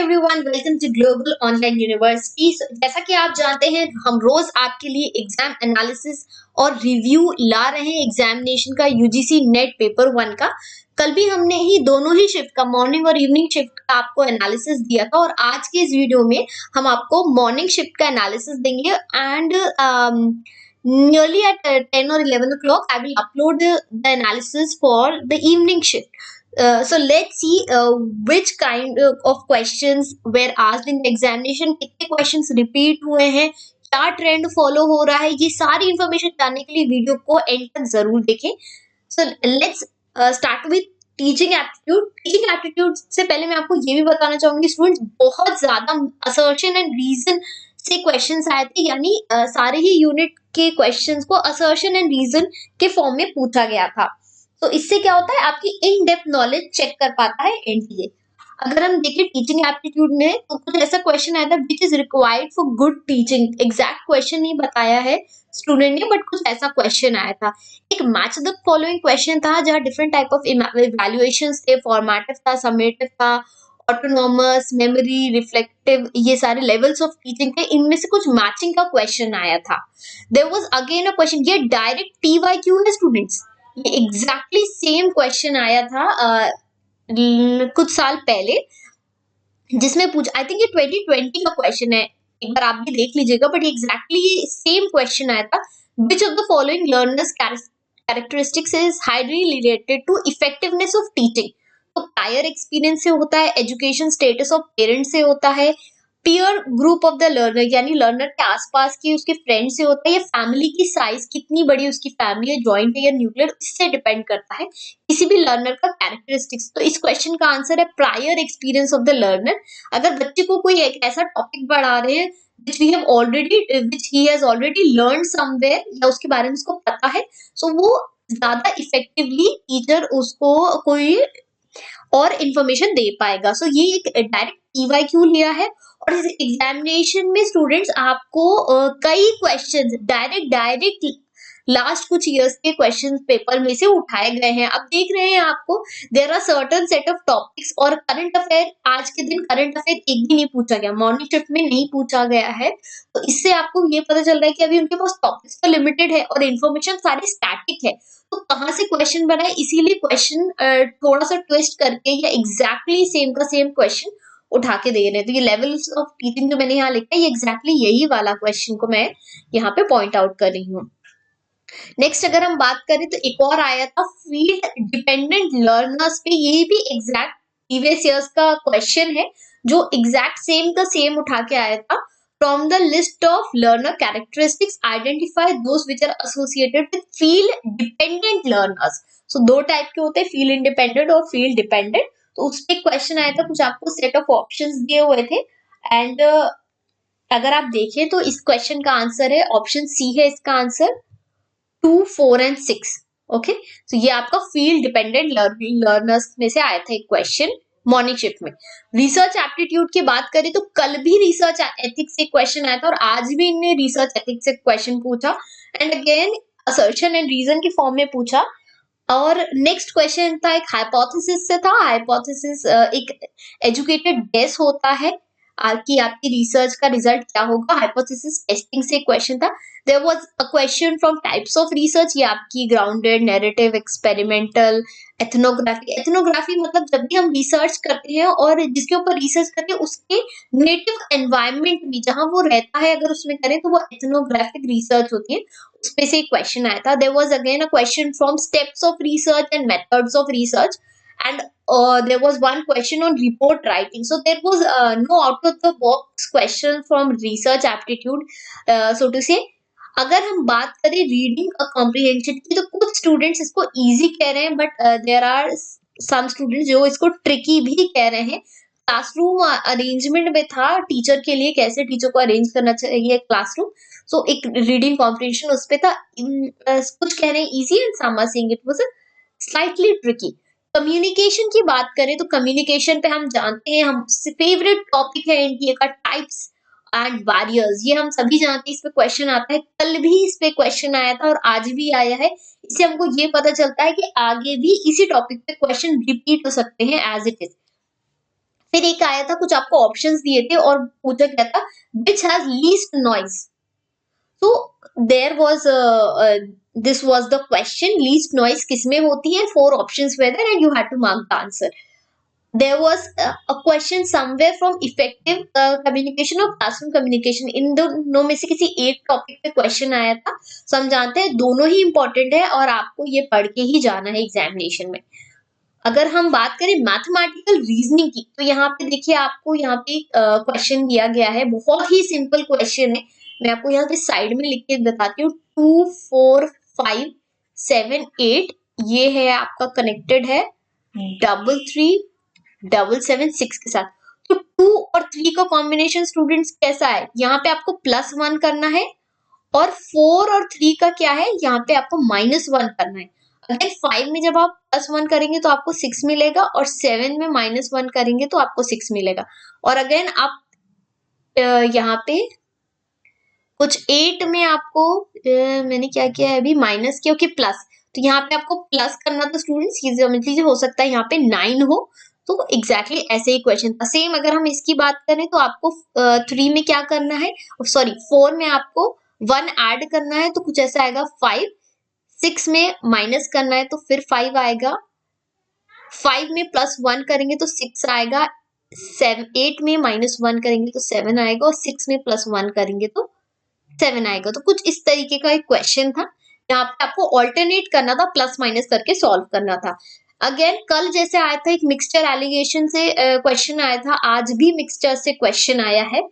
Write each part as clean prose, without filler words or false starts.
Everyone, welcome to global online university. जैसा कि आप जानते हैं, हम रोज आपके लिए एग्जाम एनालिसिस और रिव्यू ला रहे हैं एग्जामिनेशन का, यूजीसी नेट पेपर 1 का। कल भी हमने ही दोनों ही शिफ्ट का, मॉर्निंग और इवनिंग शिफ्ट का आपको एनालिसिस दिया था, और आज के इस वीडियो में हम आपको मॉर्निंग शिफ्ट का एनालिसिस देंगे। And nearly at 10 or 11 o'clock I will upload the analysis for the evening shift. So let's see which kind of questions were asked in the examination, कितने questions repeat हुए हैं, क्या trend follow हो रहा है। ये सारी इंफॉर्मेशन जानने के लिए वीडियो को एंड तक जरूर देखें। So let's start with teaching aptitude. Teaching aptitude से पहले मैं आपको ये भी बताना चाहूंगी स्टूडेंट्स, बहुत ज्यादा असर्शन एंड रीजन से क्वेश्चंस आए थे, यानी सारे ही यूनिट के क्वेश्चंस को असर्शन एंड रीजन के फॉर्म में पूछा गया था। तो इससे क्या होता है, आपकी इन डेप्थ नॉलेज चेक कर पाता है एनटीए। अगर हम देखें टीचिंग एप्टीट्यूड में, तो कुछ ऐसा क्वेश्चन आया था which is required for good teaching. Exact question नहीं बताया है स्टूडेंट ने, बट कुछ ऐसा क्वेश्चन आया था। एक मैच द फॉलोइंग क्वेश्चन था, जहाँ डिफरेंट टाइप ऑफ इवैल्यूएशंस थे, फॉर्मेटिव था, समेटिव था, ऑटोनॉमस, मेमोरी, रिफ्लेक्टिव, ये सारे लेवल्स ऑफ टीचिंग थे। इनमें से कुछ मैचिंग का क्वेश्चन आया था। There was again a question, ये डायरेक्ट टीवाईक्यू है स्टूडेंट्स, ये एग्जैक्टली सेम क्वेश्चन आया था कुछ साल पहले, जिसमें पूछ, आई थिंक ये 2020 का क्वेश्चन है, एक बार आप भी देख लीजिएगा, बट एग्जैक्टली सेम क्वेश्चन आया था। Which of the following learners characteristics is highly related to effectiveness of teaching. तो प्रायर एक्सपीरियंस से होता है, एजुकेशन स्टेटस ऑफ पेरेंट्स से होता है, peer group of the learner यानी लर्नर के आसपास की उसके फ्रेंड से होता है, या फैमिली की साइज कितनी बड़ी उसकी फैमिली है, जॉइंट है या न्यूक्लियर, इससे डिपेंड करता है किसी भी लर्नर का कैरेक्टरिस्टिक्स। तो इस क्वेश्चन का आंसर है prior experience of the learner. अगर बच्चे को कोई एक ऐसा टॉपिक पढ़ा रहे हैं which he has already learned somewhere, या उसके बारे में उसको पता है, सो वो ज्यादा इफेक्टिवली टीचर उसको कोई और इंफॉर्मेशन दे पाएगा। सो ये एक डायरेक्ट ईवाईक्यू लिया है, और इस एग्जामिनेशन में स्टूडेंट्स आपको कई क्वेश्चंस डायरेक्ट लास्ट कुछ इयर्स के क्वेश्चन पेपर में से उठाए गए हैं। अब देख रहे हैं आपको, there are certain set of topics, और करंट अफेयर, आज के दिन करंट अफेयर एक भी नहीं पूछा गया, मॉर्निंग शिफ्ट में नहीं पूछा गया है। तो इससे आपको ये पता चल रहा है कि अभी उनके पास टॉपिक्स तो लिमिटेड है और इन्फॉर्मेशन सारी स्टैटिक है, तो कहाँ से क्वेश्चन बनाए। इसीलिए क्वेश्चन थोड़ा सा ट्विस्ट करके या एग्जैक्टली सेम का सेम क्वेश्चन उठा के दे रहे हैं। तो ये लेवल्स ऑफ टीचिंग जो मैंने यहाँ लिखा है, ये एग्जैक्टली यही वाला क्वेश्चन को मैं यहाँ पे पॉइंट आउट कर रही हूँ। नेक्स्ट अगर हम बात करें, तो एक और आया था फील्ड डिपेंडेंट लर्नर्स पे। ये भी एग्जैक्ट प्रीवियस ईयर्स का क्वेश्चन है, जो एग्जैक्ट सेम का सेम उठा के आया था। From the list of learner characteristics identify those which are associated with field dependent learners. So दो टाइप के होते हैं, फील्ड इंडिपेंडेंट और फील्ड डिपेंडेंट। तो उस पर क्वेश्चन आया था, कुछ आपको सेट ऑफ ऑप्शंस दिए हुए थे, एंड अगर आप देखें तो इस क्वेश्चन का आंसर है ऑप्शन सी है इसका आंसर, 2, 4 एंड 6। ओके, तो ये आपका फील्ड डिपेंडेंट लर्नर्स में से आया था एक क्वेश्चन मॉर्निंग शिफ्ट में। रिसर्च एप्टीट्यूड की बात करें, तो कल भी रिसर्च एथिक्स से क्वेश्चन आया था, और आज भी इन्हें रिसर्च एथिक्स से क्वेश्चन पूछा, and again assertion and reason की फॉर्म में पूछा। और नेक्स्ट क्वेश्चन था एक हाइपोथेसिस से था। हाइपोथेसिस एक एजुकेटेड गेस होता है कि आपकी रिसर्च का रिजल्ट क्या होगा। हाइपोथेसिस टेस्टिंग से क्वेश्चन था। There was a question from types of research, ये आपकी grounded, narrative, experimental, ethnography. Ethnography मतलब जब भी हम रिसर्च करते हैं और जिसके ऊपर रिसर्च करते हैं उसके नेटिव एनवायरनमेंट में जहां वो रहता है, अगर उसमें करें तो वो एथनोग्राफिक रिसर्च होती है। उसमें से एक क्वेश्चन आया था। There was again a question from steps of research and methods of research, and there was one question on report writing. So there was no out of the box question from research aptitude, so to say. अगर हम बात करें reading comprehension की, तो कुछ students इसको easy कह रहे हैं, but there are some students जो इसको ट्रिकी भी कह रहे हैं। क्लासरूम अरेंजमेंट में था, टीचर के लिए कैसे टीचर को अरेंज करना चाहिए क्लासरूम। सो एक रीडिंग कॉम्प्रिहेंशन उस पे था। कुछ कह रहे हैं easy and some are saying it was slightly tricky. Communication की बात करें, तो कम्युनिकेशन पे हम जानते हैं, हम फेवरेट टॉपिक है एनटीए का, टाइप्स एंड बैरियर्स। ये हम सभी जानते हैं, इस पे क्वेश्चन आता है, कल भी इस पे क्वेश्चन आया था और आज भी आया है। इससे हमको ये पता चलता है कि आगे भी इसी टॉपिक पे क्वेश्चन रिपीट हो सकते हैं एज इट इज। फिर एक आया था, कुछ आपको ऑप्शंस दिए थे और पूछा गया था which has least noise. So there was this was the question, least noise किसमें होती है, 4 options were there and you had to mark the answer. There was a question somewhere from effective communication और classroom communication, इन दोनों में से किसी एक topic पे क्वेश्चन आया था। So हम जानते हैं दोनों ही इंपॉर्टेंट है और आपको ये पढ़ के ही जाना है एग्जामिनेशन में। अगर हम बात करें मैथमेटिकल रीजनिंग की, तो यहाँ पे देखिए आपको यहाँ पे क्वेश्चन दिया गया है, बहुत ही सिंपल क्वेश्चन है। मैं आपको यहाँ पे साइड में लिख के बताती हूँ। 2 4 5 7 8 ये है आपका कनेक्टेड है 3 3 7 7 6 के साथ। तो 2 और 3 का कॉम्बिनेशन स्टूडेंट्स कैसा है, यहाँ पे आपको +1 करना है और 4 और 3 का क्या है, यहाँ पे आपको -1 करना है। अगेन 5 में जब आप +1 करेंगे तो आपको 6 मिलेगा और 7 में -1 करेंगे तो आपको 6 मिलेगा। और अगेन आप यहाँ पे कुछ 8 में आपको मैंने क्या किया है अभी, माइनस क्योंकि प्लस, तो यहाँ पे आपको प्लस करना था स्टूडेंट्स, ये समझ लीजिए हो सकता है यहाँ पे 9 हो। तो एग्जैक्टली ऐसे ही क्वेश्चन था। सेम अगर हम इसकी बात करें तो आपको 3 में क्या करना है, सॉरी 4 में आपको 1 ऐड करना है तो कुछ ऐसा आएगा 5, 6 में माइनस करना है तो फिर 5 आएगा, 5 में +1 करेंगे तो 6 आएगा, 8 में -1 करेंगे तो 7 आएगा और 6 में +1 करेंगे तो 7 आएगा। तो कुछ इस तरीके का एक क्वेश्चन था, यहाँ पे आपको ऑल्टरनेट करना था, प्लस माइनस करके सॉल्व करना था। अगेन कल जैसे आया था एक मिक्सचर एलिगेशन से क्वेश्चन आया था, आज भी मिक्सचर से क्वेश्चन आया है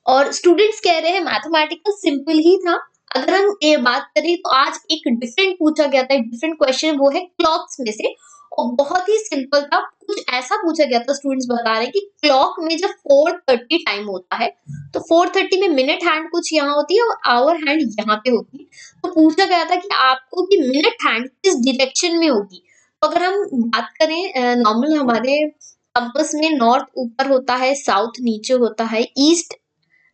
और स्टूडेंट्स कह रहे हैं मैथमेटिकल सिंपल ही था। अगर हम ये बात करें तो आज एक डिफरेंट पूछा गया था, एक डिफरेंट क्वेश्चन, वो है क्लॉक्स में से और बहुत ही सिंपल था। कुछ ऐसा पूछा गया था, स्टूडेंट्स बता रहे हैं कि क्लॉक में जब 4:30 टाइम होता है तो 4:30 में मिनट हैंड कुछ यहाँ होती है और आवर हैंड यहाँ पे होती है। तो पूछा गया था कि आपको कि मिनट हैंड किस डायरेक्शन में होगी। तो अगर हम बात करें नॉर्मल हमारे कंपास में नॉर्थ ऊपर होता है, साउथ नीचे होता है, ईस्ट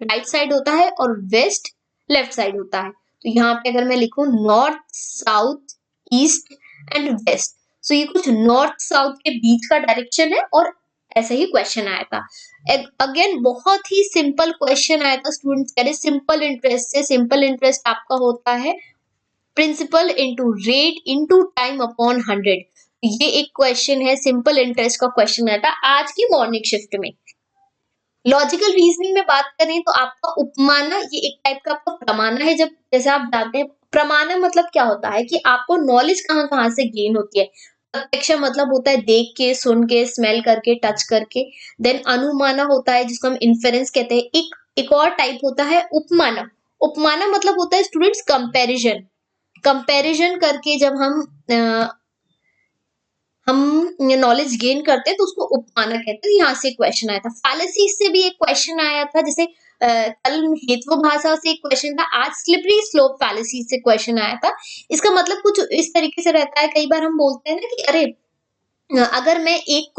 राइट साइड होता है और वेस्ट लेफ्ट साइड होता है। तो यहाँ पे अगर मैं लिखूं north south east and west, so ये कुछ नॉर्थ साउथ के बीच का डायरेक्शन है और ऐसा ही क्वेश्चन आया था। अगेन बहुत ही सिंपल क्वेश्चन आया था, स्टूडेंट्स कह रहे सिंपल इंटरेस्ट से, सिंपल इंटरेस्ट आपका होता है principal into rate into time upon 100। ये एक क्वेश्चन है, सिंपल इंटरेस्ट का क्वेश्चन आया था आज की मॉर्निंग शिफ्ट में। लॉजिकल रीजनिंग में बात करें तो आपका उपमाना, ये एक टाइप का आपका प्रमाना है। जब जैसे आप जानते हैं प्रमाना मतलब क्या होता है कि आपको नॉलेज कहाँ कहाँ से गेन होती है। प्रत्यक्ष मतलब होता है देख के, सुन के, स्मेल करके, टच करके। देन अनुमाना होता है जिसको हम इन्फेरेंस कहते हैं। एक और टाइप होता है उपमाना। उपमाना मतलब होता है स्टूडेंट्स कंपैरिजन, कंपैरिजन करके जब हम नॉलेज गेन करते हैं तो उसको उपमाना कहते हैं। यहाँ से क्वेश्चन आया था। फैलेसी से भी एक क्वेश्चन आया था, जैसे कल हेतु भाषा से एक क्वेश्चन था, आज स्लिपरी स्लोप फैलेसी से क्वेश्चन आया था। इसका मतलब कुछ इस तरीके से रहता है, कई बार हम बोलते हैं ना कि अरे अगर मैं एक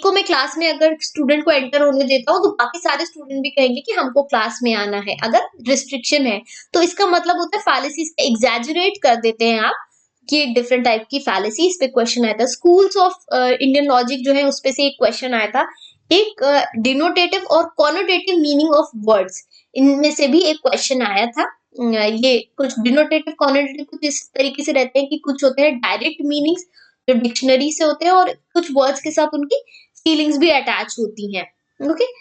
को मैं क्लास में अगर स्टूडेंट को एंटर होने देता हूँ तो बाकी सारे स्टूडेंट भी कहेंगे कि हमको क्लास में आना है, अगर रिस्ट्रिक्शन है। तो इसका मतलब होता है फैलेसीज एग्जैजरेट कर देते हैं आप, कि एक डिफरेंट टाइप की फैलेसी। इस पे क्वेश्चन आया था। स्कूल्स ऑफ इंडियन लॉजिक जो है उस पे से एक क्वेश्चन आया था। एक डिनोटेटिव और कॉनोटेटिव मीनिंग ऑफ वर्ड्स, इनमें से भी एक क्वेश्चन आया था। ये कुछ डिनोटेटिव कॉनोटेटिव कुछ इस तरीके से रहते हैं कि कुछ होते हैं डायरेक्ट मीनिंग्स जो डिक्शनरी से होते हैं और कुछ वर्ड्स के साथ उनकी फीलिंग्स भी अटैच होती हैं। ओके,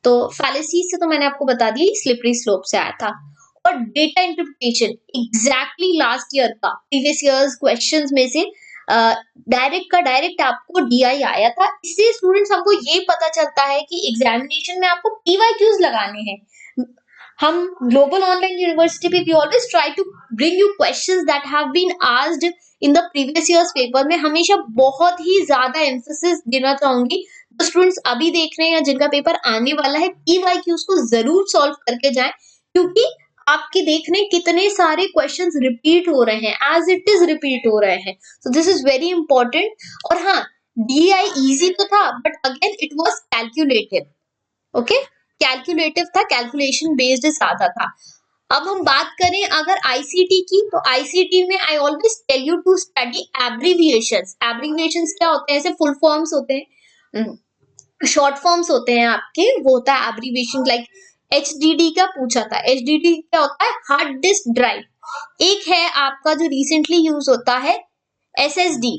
तो फैलेसी से तो मैंने आपको बता दिया, स्लिपरी स्लोप से आया था। और data interpretation exactly last year का प्रीवियस ईयर्स क्वेश्चंस में से डायरेक्ट का डायरेक्ट आपको डीआई आया था। इससे स्टूडेंट्स हमको ये पता चलता है कि एग्जामिनेशन में आपको पीवाईक्यूज लगाने हैं। हम ग्लोबल ऑनलाइन यूनिवर्सिटी पे we always try to bring you questions that have been asked in the previous years paper. में हमेशा बहुत ही ज्यादा एम्फेसिस देना चाहूंगी तो स्टूडेंट्स अभी देख रहे हैं या जिनका पेपर आने वाला है, पीवाईक्यूज को जरूर सॉल्व करके जाएं, क्योंकि आपके देखने कितने सारे क्वेश्चंस रिपीट हो रहे हैं, एज इट इज रिपीट हो रहे हैं। So this is very important. और हाँ, डीआई इजी तो था but again it was calculative. Okay, calculative था, कैलकुलेशन बेस्ड ज्यादा था। अब हम बात करें अगर आईसीटी की, तो आईसीटी में I always tell you to study abbreviations. Abbreviations क्या होते हैं? ऐसे फुल फॉर्म्स होते हैं, शॉर्ट फॉर्म्स होते हैं आपके, वो होता है एब्रीविएशन। लाइक एचडीडी का पूछा था, एचडीडी क्या होता है? Hard disk drive. एक है आपका जो रिसेंटली यूज होता है एसएसडी।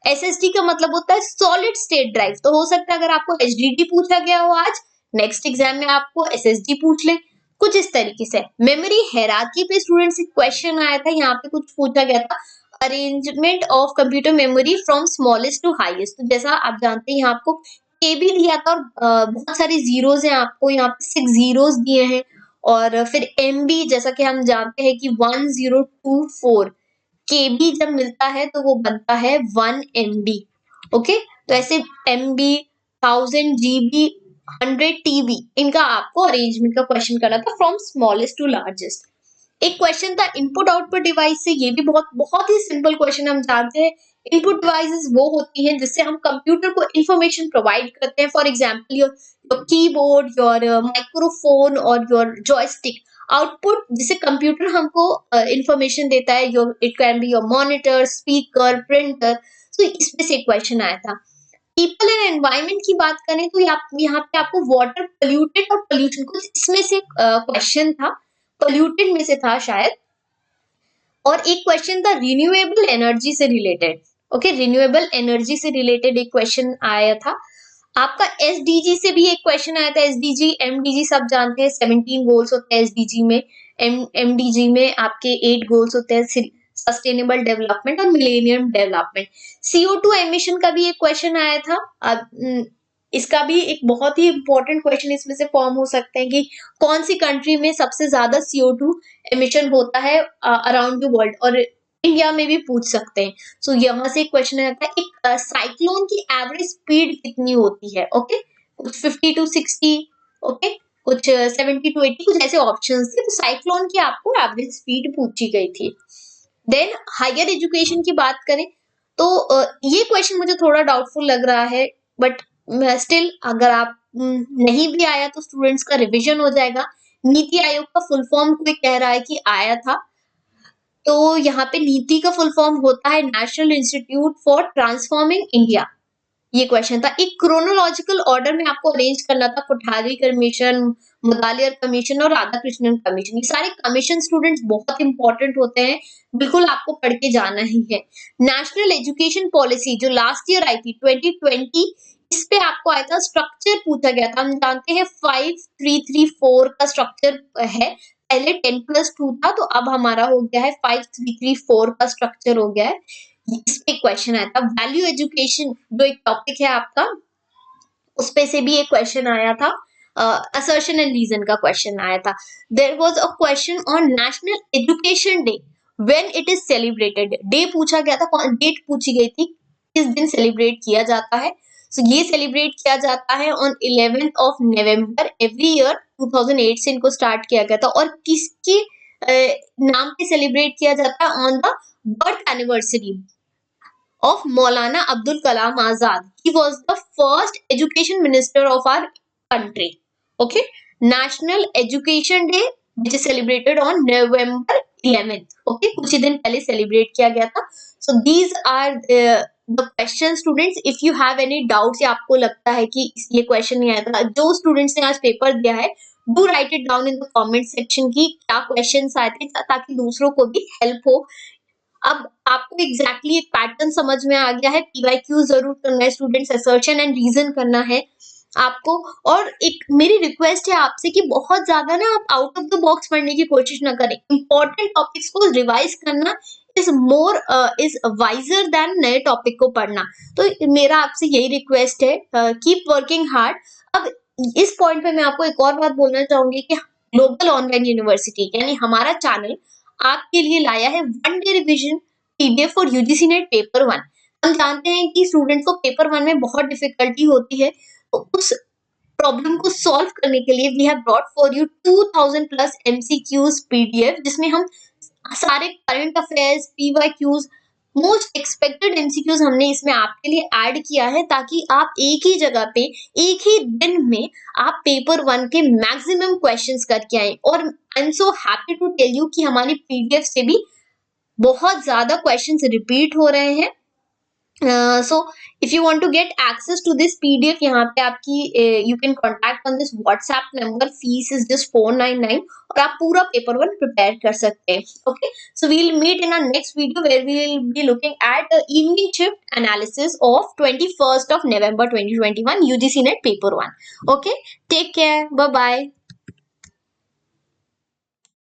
एसएसडी का मतलब होता है सॉलिड स्टेट ड्राइव। तो हो सकता है अगर आपको एचडीडी पूछा गया हो आज, नेक्स्ट एग्जाम में आपको एसएसडी पूछ ले, कुछ इस तरीके से। मेमोरी हायरार्की पे स्टूडेंट्स से क्वेश्चन आया था, यहाँ पे कुछ पूछा गया था, arrangement of computer memory from smallest to highest. तो जैसा आप जानते हैं यहाँ आपको केबी दिया था, और बहुत सारे जीरोज हैं, आपको यहाँ पे 6 जीरोज दिए हैं। और फिर एमबी, जैसा कि हम जानते हैं कि 1024 केबी जब मिलता है तो वो बनता है 1 एमबी। ओके, तो ऐसे एमबी, 1000 जीबी, 100 टीबी, इनका आपको अरेंजमेंट का क्वेश्चन करना था फ्रॉम स्मॉलेस्ट टू लार्जेस्ट। एक क्वेश्चन था इनपुट आउटपुट डिवाइस से, ये भी बहुत बहुत ही सिंपल क्वेश्चन। हम जानते हैं इनपुट डिवाइसेस वो होती हैं जिससे हम कंप्यूटर को इंफॉर्मेशन प्रोवाइड करते हैं। For example your keyboard, your microphone और योर जॉयस्टिक। आउटपुट जिसे कंप्यूटर हमको इंफॉर्मेशन देता है, your it can be your monitor, speaker, printer. तो इसमें से क्वेश्चन आया था। पीपल एंड एनवायरमेंट की बात करें तो यहाँ पे आपको वाटर पोल्यूटेड और पोल्यूशन, कुछ इसमें से क्वेश्चन था, पोल्यूटेड में से था शायद। और एक क्वेश्चन था रिन्यूएबल एनर्जी से रिलेटेड। ओके, रिन्यूएबल एनर्जी से रिलेटेड एक क्वेश्चन आया था। आपका एसडीजी से भी एक क्वेश्चन आया था। एसडीजी, एमडीजी सब जानते हैं, 17 गोल्स होते हैं एसडीजी में। एमडीजी में आपके 8 गोल्स होते हैं, सस्टेनेबल डेवलपमेंट और मिलेनियम डेवलपमेंट। CO2 एमिशन का भी एक क्वेश्चन आया था। इसका भी एक बहुत ही इंपॉर्टेंट क्वेश्चन इसमें से फॉर्म हो सकते हैं कि कौन सी कंट्री में सबसे ज्यादा CO2 एमिशन होता है अराउंड द वर्ल्ड, और इंडिया में भी पूछ सकते हैं। सो यहाँ से क्वेश्चन आता है, एक साइक्लोन की एवरेज स्पीड कितनी होती है? ओके, कुछ 50 to 60, ओके, कुछ 70 to 80, कुछ ऐसे ऑप्शंस थे। तो साइक्लोन की आपको एवरेज स्पीड पूछी गई थी। देन हायर एजुकेशन की बात करें तो ये क्वेश्चन मुझे थोड़ा डाउटफुल लग रहा है, बट स्टिल अगर आप नहीं भी आया तो स्टूडेंट्स का रिवीजन हो जाएगा। नीति आयोग का फुल फॉर्म कोई कह रहा है कि आया था, तो यहाँ पे नीति का फुल फॉर्म होता है national institute for transforming India. ये क्वेश्चन था। एक क्रोनोलॉजिकल ऑर्डर में आपको अरेंज करना था, कोठारी कमीशन, मुदालियर कमीशन और राधाकृष्णन कमीशन। ये सारे कमीशन स्टूडेंट्स बहुत इंपॉर्टेंट होते हैं, बिल्कुल आपको पढ़ के जाना ही है। नेशनल एजुकेशन पॉलिसी जो लास्ट ईयर आई थी 2020, इस पे आपको आया था, स्ट्रक्चर पूछा गया था। हम जानते हैं 5334 का स्ट्रक्चर है, पहले 10+2 था, तो अब हमारा हो गया है 5334 का स्ट्रक्चर हो गया है। इस पे क्वेश्चन आया था। वैल्यू एजुकेशन जो एक टॉपिक है आपका, उस पे से भी एक क्वेश्चन आया था। असर्शन एंड रीजन का क्वेश्चन आया था। There was a question on national education day, when it is celebrated. Day पूछा गया था, डेट पूछी गई थी, किस दिन सेलिब्रेट किया जाता है। सो ये सेलिब्रेट किया जाता है on 11th of November every year. 2008 से इनको स्टार्ट किया गया था। और किसके नाम पे सेलिब्रेट किया जाता है? On the birth anniversary of Maulana Abdul Kalam Azad. He was the first education minister of our country. Okay, National Education Day, which is celebrated on November 11th. Okay, कुछ ही दिन पहले celebrate किया गया था. So these are the questions, students. If you have any doubts या आपको लगता है कि ये question नहीं आया था, जो students ने आज पेपर दिया है, do write it down in the comment section कि क्या questions आए थे, ताकि दूसरों को भी help हो। अब आपको एग्जैक्टली एक पैटर्न समझ में आ गया है। पीवाईक्यू जरूर करना है स्टूडेंट्स, असर्शन एंड रीजन करना है आपको। और एक मेरी रिक्वेस्ट है आपसे कि बहुत ज्यादा ना आप आउट ऑफ द बॉक्स पढ़ने की कोशिश ना करें। इंपॉर्टेंट टॉपिक्स को रिवाइज करना इज वाइजर देन नए टॉपिक को पढ़ना। तो मेरा आपसे यही रिक्वेस्ट है, कीप वर्किंग हार्ड। अब इस पॉइंट पे मैं आपको एक और बात बोलना चाहूंगी कि ग्लोबल ऑनलाइन यूनिवर्सिटी यानी हमारा चैनल आपके लिए लाया है 1 day revision PDF for UGC net paper 1। हम जानते हैं कि स्टूडेंट्स को पेपर 1 में बहुत डिफिकल्टी होती है, तो उस प्रॉब्लम को सॉल्व करने के लिए we have brought for you 2000+ MCQs PDF, जिसमें हम सारे current affairs, PYQs most expected MCQs हमने इसमें आपके लिए ऐड किया है ताकि आप एक ही जगह पे एक ही दिन में आप पेपर 1 के मैक्सिमम क्वेश्चंस करके आए। और I am so happy to tell you कि हमारी पीडीएफ से भी बहुत ज्यादा क्वेश्चंस रिपीट हो रहे हैं। So if you want to get access to this PDF, यहाँ पे आपकी you can contact on this WhatsApp number. Fees is just 499 और आप पूरा पेपर 1 प्रिपेयर कर सकते हैं। Okay, so we'll meet in our next video where we will be looking at the evening shift analysis of 21st of November 2021 UGC NET paper 1. Okay, take care, bye bye.